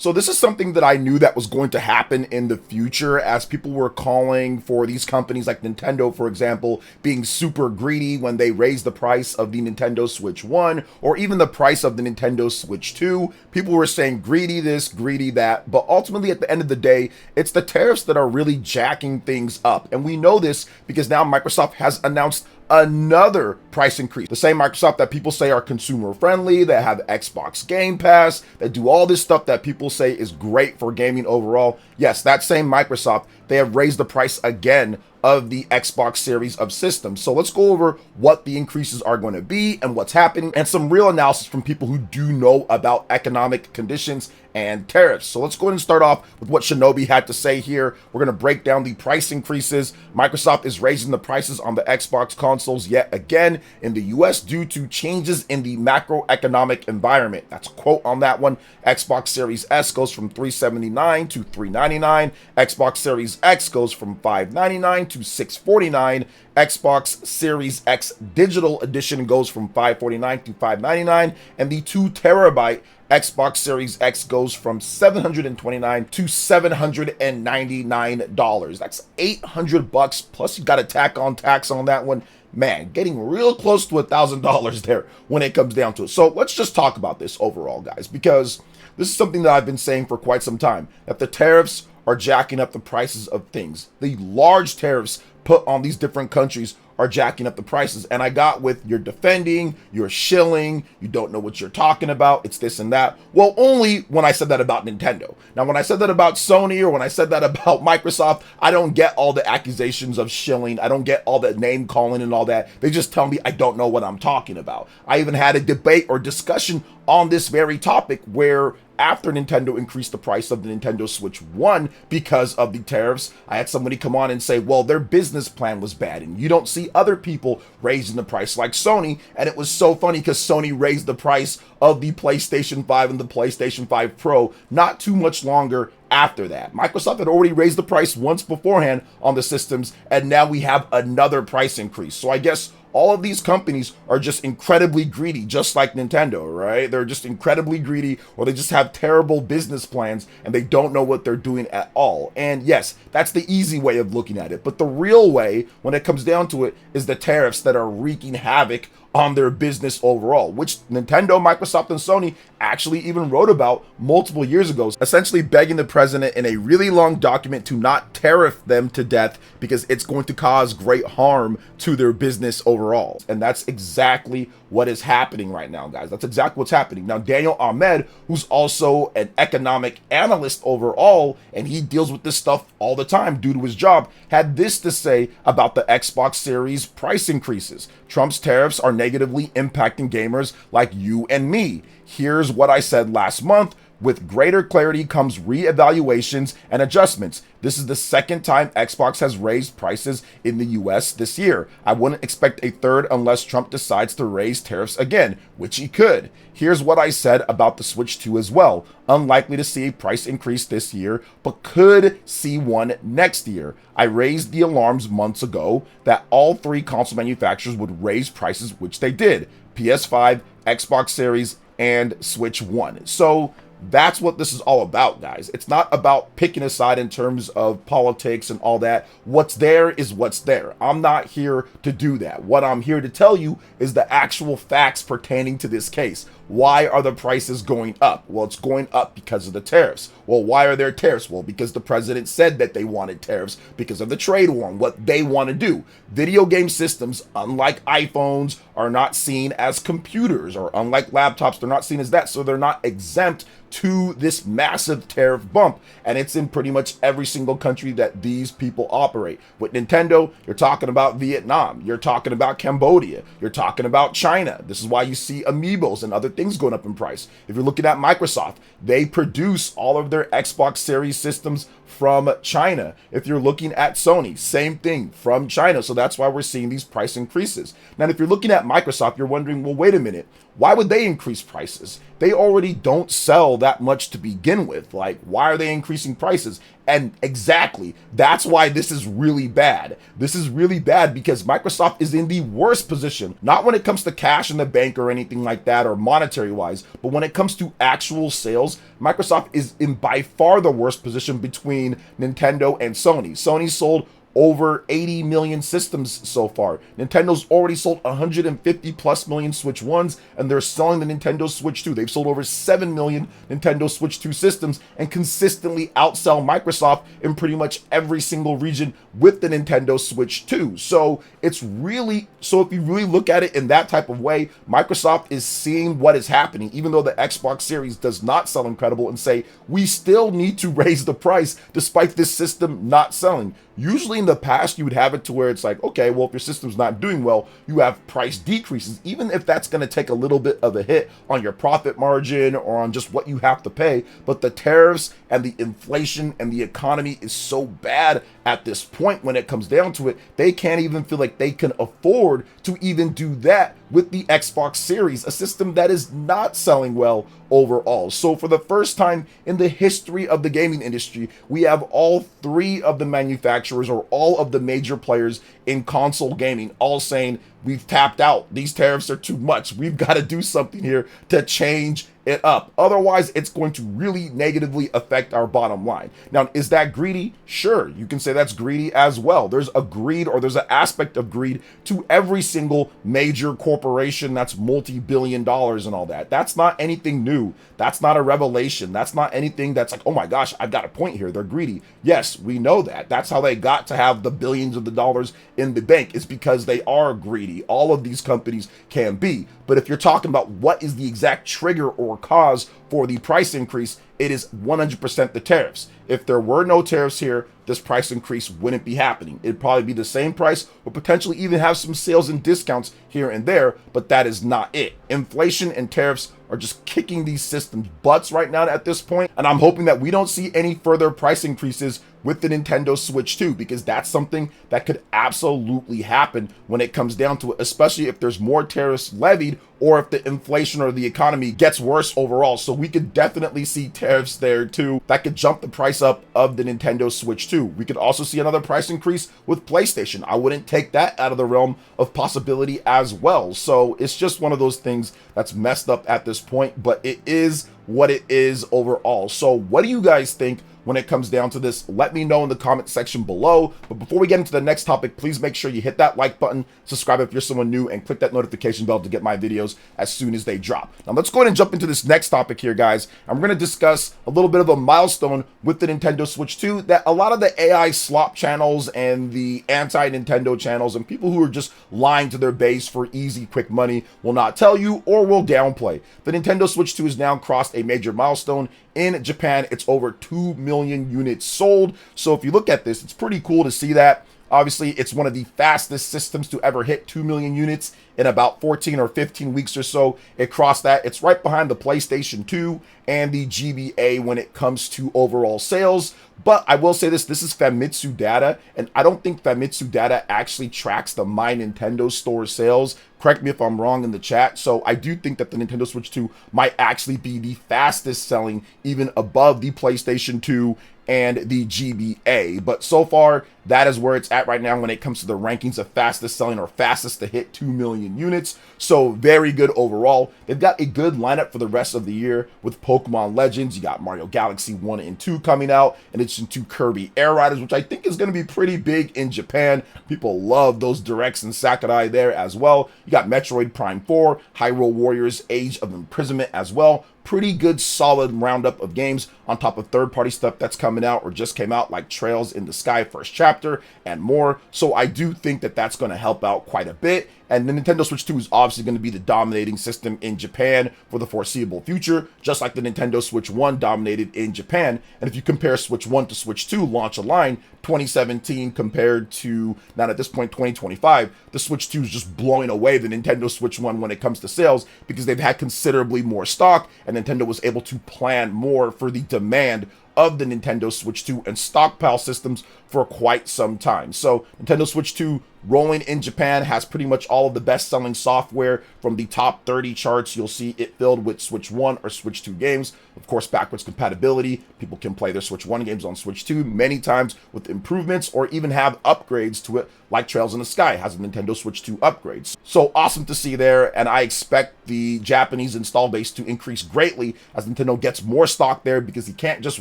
So this is something that I knew that was going to happen in the future, as people were calling for these companies like Nintendo, for example, being super greedy when they raised the price of the Nintendo Switch 1 or even the price of the Nintendo Switch 2. People were saying greedy this, greedy that, but ultimately at the end of the day, it's the tariffs that are really jacking things up. And we know this because now Microsoft has announced another price increase. The same Microsoft that people say are consumer friendly, that have Xbox Game Pass, that do all this stuff that people say is great for gaming overall. Yes, that same Microsoft, they have raised the price again of the Xbox series of systems. So let's go over what the increases are going to be and what's happening, and some real analysis from people who do know about economic conditions and tariffs. So let's go ahead and start off with what Shinobi had to say here. We're going to break down the price increases. Microsoft is raising the prices on the Xbox consoles yet again in the US due to changes in the macroeconomic environment. That's a quote on that one. Xbox Series S goes from $379 to $399. Xbox Series X goes from $599 to $649. Xbox Series X Digital Edition goes from $549 to $599, and the 2 terabyte Xbox Series X goes from $729 to $799. That's $800 plus you got to tack on tax on that one. Man, getting real close to $1,000 there when it comes down to it. So let's just talk about this overall, guys, because this is something that I've been saying for quite some time, that the tariffs are jacking up the prices of things. The large tariffs put on these different countries are jacking up the prices. And I got with you're defending, you're shilling, you don't know what you're talking about, it's this and that. Well, only when I said that about Nintendo. Now, when I said that about Sony or when I said that about Microsoft, I don't get all the accusations of shilling. I don't get all the name calling and all that. They just tell me I don't know what I'm talking about. I even had a debate or discussion on this very topic where after Nintendo increased the price of the Nintendo Switch 1 because of the tariffs, I had somebody come on and say, well, their business plan was bad and you don't see other people raising the price like Sony. And it was so funny because Sony raised the price of the PlayStation 5 and the PlayStation 5 Pro not too much longer after that. Microsoft had already raised the price once beforehand on the systems, and now we have another price increase. So I guess all of these companies are just incredibly greedy, just like Nintendo, right? They're just incredibly greedy, or they just have terrible business plans and they don't know what they're doing at all. And yes, that's the easy way of looking at it. But the real way, when it comes down to it, is the tariffs that are wreaking havoc on their business overall, which Nintendo, Microsoft, and Sony actually even wrote about multiple years ago, essentially begging the president in a really long document to not tariff them to death because it's going to cause great harm to their business overall. And that's exactly what is happening right now, guys. That's exactly what's happening. Now, Daniel Ahmed, who's also an economic analyst overall, and he deals with this stuff all the time due to his job, had this to say about the Xbox Series price increases. Trump's tariffs are negatively impacting gamers like you and me. Here's what I said last month. With greater clarity comes re-evaluations and adjustments. This is the second time Xbox has raised prices in the US this year. I wouldn't expect a third unless Trump decides to raise tariffs again, which he could. Here's what I said about the Switch 2 as well. Unlikely to see a price increase this year, but could see one next year. I raised the alarms months ago that all 3 console manufacturers would raise prices, which they did. PS5, Xbox Series, and Switch 1. So that's what this is all about, guys. It's not about picking a side in terms of politics and all that. What's there is what's there. I'm not here to do that. What I'm here to tell you is the actual facts pertaining to this case. Why are the prices going up? Well, it's going up because of the tariffs. Well, why are there tariffs? Well, because the president said that they wanted tariffs because of the trade war and what they want to do. Video game systems, unlike iPhones, are not seen as computers, or unlike laptops, they're not seen as that. So they're not exempt to this massive tariff bump. And it's in pretty much every single country that these people operate. With Nintendo, you're talking about Vietnam. You're talking about Cambodia. You're talking about China. This is why you see amiibos and other things going up in price. If you're looking at Microsoft, they produce all of their Xbox Series systems from China. If you're looking at Sony, same thing, from China. So that's why we're seeing these price increases. Now, if you're looking at Microsoft, you're wondering, well, wait a minute, why would they increase prices? They already don't sell that much to begin with. Like, why are they increasing prices? And exactly, that's why this is really bad. This is really bad because Microsoft is in the worst position, not when it comes to cash in the bank or anything like that or monetary wise, but when it comes to actual sales, Microsoft is in by far the worst position between Nintendo and Sony. Sony sold over 80 million systems so far. Nintendo's already sold 150 plus million Switch 1s, and they're selling the Nintendo Switch 2. They've sold over 7 million Nintendo Switch 2 systems and consistently outsell Microsoft in pretty much every single region with the Nintendo Switch 2. So it's really, so if you really look at it in that type of way, Microsoft is seeing what is happening, even though the Xbox Series does not sell incredible, and say, we still need to raise the price despite this system not selling. Usually in the past, you would have it to where it's like, okay, well, if your system's not doing well, you have price decreases, even if that's going to take a little bit of a hit on your profit margin or on just what you have to pay. But the tariffs and the inflation and the economy is so bad at this point when it comes down to it, they can't even feel like they can afford to even do that with the Xbox Series, a system that is not selling well overall. So for the first time in the history of the gaming industry, we have all three of the manufacturers or all of the major players in console gaming all saying, we've tapped out. These tariffs are too much. We've got to do something here to change it up. Otherwise, it's going to really negatively affect our bottom line. Now, is that greedy? Sure, you can say that's greedy as well. There's a greed, or there's an aspect of greed to every single major corporation that's multi-billion dollars and all that. That's not anything new. That's not a revelation. That's not anything that's like, oh my gosh, I've got a point here. They're greedy. Yes, we know that. That's how they got to have the billions of the dollars in the bank. It's because they are greedy. All of these companies can be. But if you're talking about what is the exact trigger or cause for the price increase, it is 100% the tariffs. If there were no tariffs here, this price increase wouldn't be happening. It'd probably be the same price or potentially even have some sales and discounts here and there, but that is not it. Inflation and tariffs are just kicking these systems' butts right now at this point, and I'm hoping that we don't see any further price increases with the Nintendo Switch 2, because that's something that could absolutely happen when it comes down to it, especially if there's more tariffs levied or if the inflation or the economy gets worse overall. So we could definitely see tariffs there too that could jump the price up of the Nintendo Switch 2. We could also see another price increase with PlayStation. I wouldn't take that out of the realm of possibility as well. So it's just one of those things that's messed up at this point, but it is what it is overall. So what do you guys think when it comes down to this? Let me know in the comment section below. But before we get into the next topic, please make sure you hit that like button, subscribe if you're someone new, and click that notification bell to get my videos as soon as they drop. Now let's go ahead and jump into this next topic here, guys. I'm going to discuss a little bit of a milestone with the Nintendo Switch 2 that a lot of the AI slop channels and the anti-Nintendo channels and people who are just lying to their base for easy, quick money will not tell you or will downplay. The Nintendo Switch 2 has now crossed a major milestone. In Japan, it's over 2 million units sold. So if you look at this, it's pretty cool to see that. Obviously, it's one of the fastest systems to ever hit 2 million units in about 14 or 15 weeks or so. It crossed that. It's right behind the PlayStation 2 and the GBA when it comes to overall sales. But I will say this is Famitsu data, and I don't think Famitsu data actually tracks the My Nintendo Store sales. Correct me if I'm wrong in the chat. So I do think that the Nintendo Switch 2 might actually be the fastest selling, even above the PlayStation 2 and the GBA. But so far, that is where it's at right now when it comes to the rankings of fastest selling or fastest to hit 2 million units. So very good overall. They've got a good lineup for the rest of the year with Pokemon Legends. You got Mario Galaxy 1 and 2 coming out, in addition to Kirby Air Riders, which I think is going to be pretty big in Japan. People love those directs in Sakurai there as well. You got Metroid Prime 4, Hyrule Warriors Age of Imprisonment as well. Pretty good solid roundup of games on top of third-party stuff that's coming out or just came out, like Trails in the Sky First Chapter and more. So I do think that that's going to help out quite a bit. And the Nintendo Switch 2 is obviously going to be the dominating system in Japan for the foreseeable future, just like the Nintendo Switch 1 dominated in Japan. And if you compare Switch 1 to Switch 2 launch line 2017 compared to, not at this point, 2025, the Switch 2 is just blowing away the Nintendo Switch 1 when it comes to sales, because they've had considerably more stock and Nintendo was able to plan more for the demand of the Nintendo Switch 2 and stockpile systems for quite some time. So Nintendo Switch 2 rolling in Japan has pretty much all of the best-selling software from the top 30 charts. You'll see it filled with Switch 1 or Switch 2 games. Of course, backwards compatibility. People can play their Switch 1 games on Switch 2 many times with improvements or even have upgrades to it, like Trails in the Sky has a Nintendo Switch 2 upgrades. So awesome to see there, and I expect the Japanese install base to increase greatly as Nintendo gets more stock there, because you can't just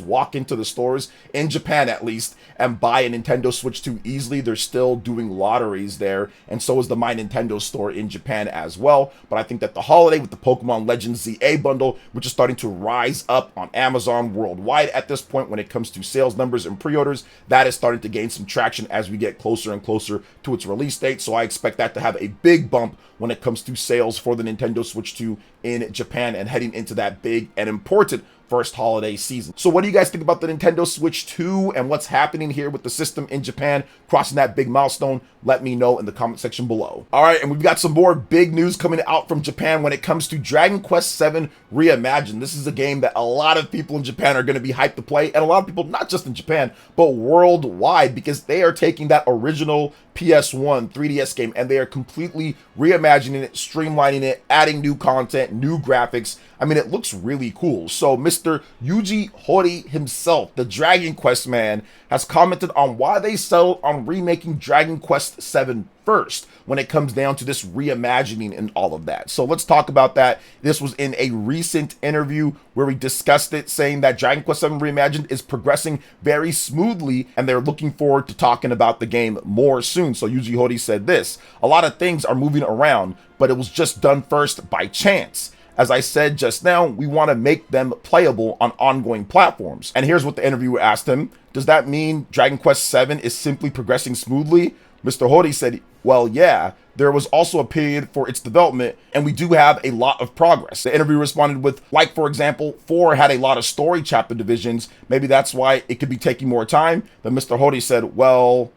walk into the stores, in Japan at least, and buy a Nintendo Switch 2 easily. They're still doing lotteries there, and so is the My Nintendo store in Japan as well. But I think that the holiday with the Pokemon Legends ZA bundle, which is starting to rise up on Amazon worldwide at this point when it comes to sales numbers and pre-orders, that is starting to gain some traction as we get closer and closer to its release date. So I expect that to have a big bump when it comes to sales for the Nintendo Switch 2 in Japan and heading into that big and important first holiday season. So what do you guys think about the Nintendo Switch 2 and what's happening here with the system in Japan, crossing that big milestone? Let me know in the comment section below. All right, and we've got some more big news coming out from Japan when it comes to Dragon Quest VII Reimagined. This is a game that a lot of people in Japan are going to be hyped to play, and a lot of people, not just in Japan, but worldwide, because they are taking that original PS1 3DS game and they are completely reimagining it, streamlining it, adding new content, new graphics. I mean, it looks really cool. So Mr. Yuji Horii himself, the Dragon Quest man, has commented on why they settled on remaking Dragon Quest VII first when it comes down to this reimagining and all of that. So let's talk about that. This was in a recent interview where we discussed it, saying that Dragon Quest VII Reimagined is progressing very smoothly and they're looking forward to talking about the game more soon. So Yuji Horii said this: a lot of things are moving around, but it was just done first by chance. As I said just now, we want to make them playable on ongoing platforms. And here's what the interviewer asked him: does that mean Dragon Quest VII is simply progressing smoothly? Mr. Horii said, well, yeah, there was also a period for its development, and we do have a lot of progress. The interview responded with, like, for example, 4 had a lot of story chapter divisions. Maybe that's why it could be taking more time. Then Mr. Horii said, well,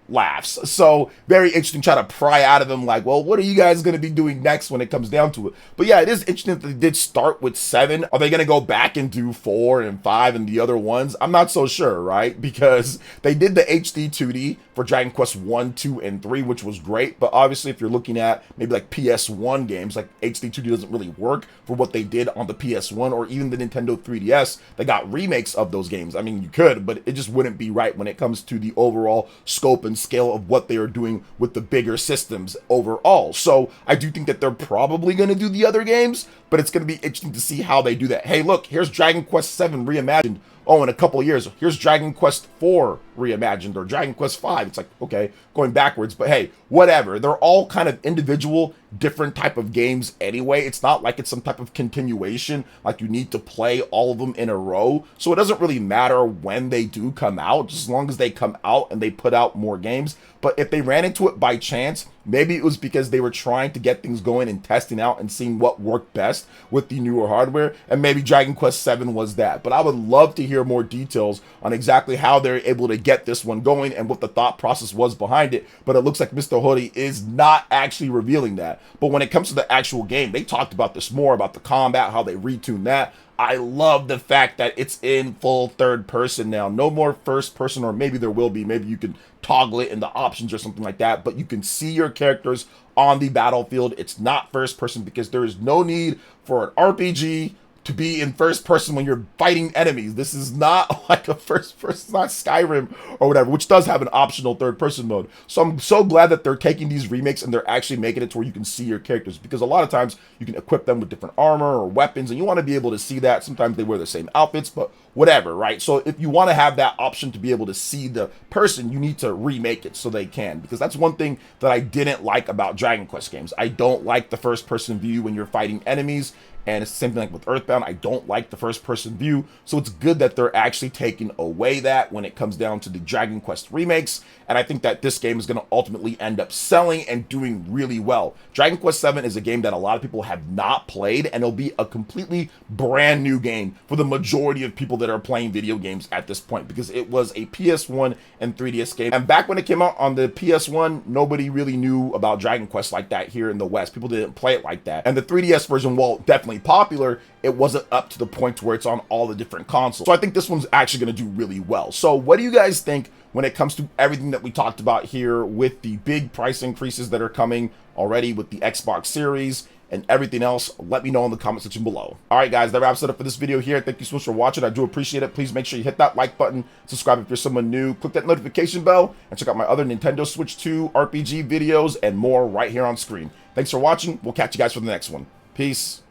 laughs. So very interesting, try to pry out of him like, well, what are you guys going to be doing next when it comes down to it? But yeah, it is interesting that they did start with 7. Are they going to go back and do 4 and 5 and the other ones? I'm not so sure, right? Because they did the HD 2D for Dragon Quest 1, 2, and 3, which was great. But obviously, if you're looking at maybe like PS1 games, like HD 2D doesn't really work for what they did on the PS1 or even the Nintendo 3DS. They got remakes of those games. I mean, you could, but it just wouldn't be right when it comes to the overall scope and scale of what they are doing with the bigger systems overall. So I do think that they're probably going to do the other games, but it's going to be interesting to see how they do that. Hey, look, here's Dragon Quest VII Reimagined. Oh, in a couple of years, here's Dragon Quest 4 Reimagined or Dragon Quest 5. It's like, okay, going backwards, but hey, whatever. They're all kind of individual, different type of games anyway. It's not like it's some type of continuation, like you need to play all of them in a row. So it doesn't really matter when they do come out, just as long as they come out and they put out more games. But if they ran into it by chance, maybe it was because they were trying to get things going and testing out and seeing what worked best with the newer hardware. And maybe Dragon Quest VII was that. But I would love to hear more details on exactly how they're able to get this one going and what the thought process was behind it. But it looks like Mr. Horii is not actually revealing that. But when it comes to the actual game, they talked about this more, about the combat, how they retuned that. I love the fact that it's in full third person now. No more first person, or maybe there will be. Maybe you can toggle it in the options or something like that. But you can see your characters on the battlefield. It's not first person because there is no need for an RPG to be in first person when you're fighting enemies. This is not like a first person, it's not Skyrim or whatever, which does have an optional third person mode. So I'm so glad that they're taking these remakes and they're actually making it to where you can see your characters, because a lot of times you can equip them with different armor or weapons and you want to be able to see that. Sometimes they wear the same outfits, but whatever, right? So if you want to have that option to be able to see the person, you need to remake it so they can, because that's one thing that I didn't like about Dragon Quest games. I don't like the first person view when you're fighting enemies. And it's the same thing like with Earthbound. I don't like the first person view. So it's good that they're actually taking away that when it comes down to the Dragon Quest remakes. And I think that this game is going to ultimately end up selling and doing really well. Dragon Quest VII is a game that a lot of people have not played, and it'll be a completely brand new game for the majority of people that are playing video games at this point, because it was a PS1 and 3DS game. And back when it came out on the PS1, nobody really knew about Dragon Quest like that here in the West. People didn't play it like that. And the 3DS version, well, definitely really popular, it wasn't up to the point where it's on all the different consoles. So I think this one's actually going to do really well. So what do you guys think when it comes to everything that we talked about here with the big price increases that are coming already with the Xbox Series and everything else? Let me know in the comment section below. All right, guys, that wraps it up for this video here. Thank you so much for watching. I do appreciate it. Please make sure you hit that like button, subscribe if you're someone new, click that notification bell, and check out my other Nintendo Switch 2 RPG videos and more right here on screen. Thanks for watching. We'll catch you guys for the next one. Peace.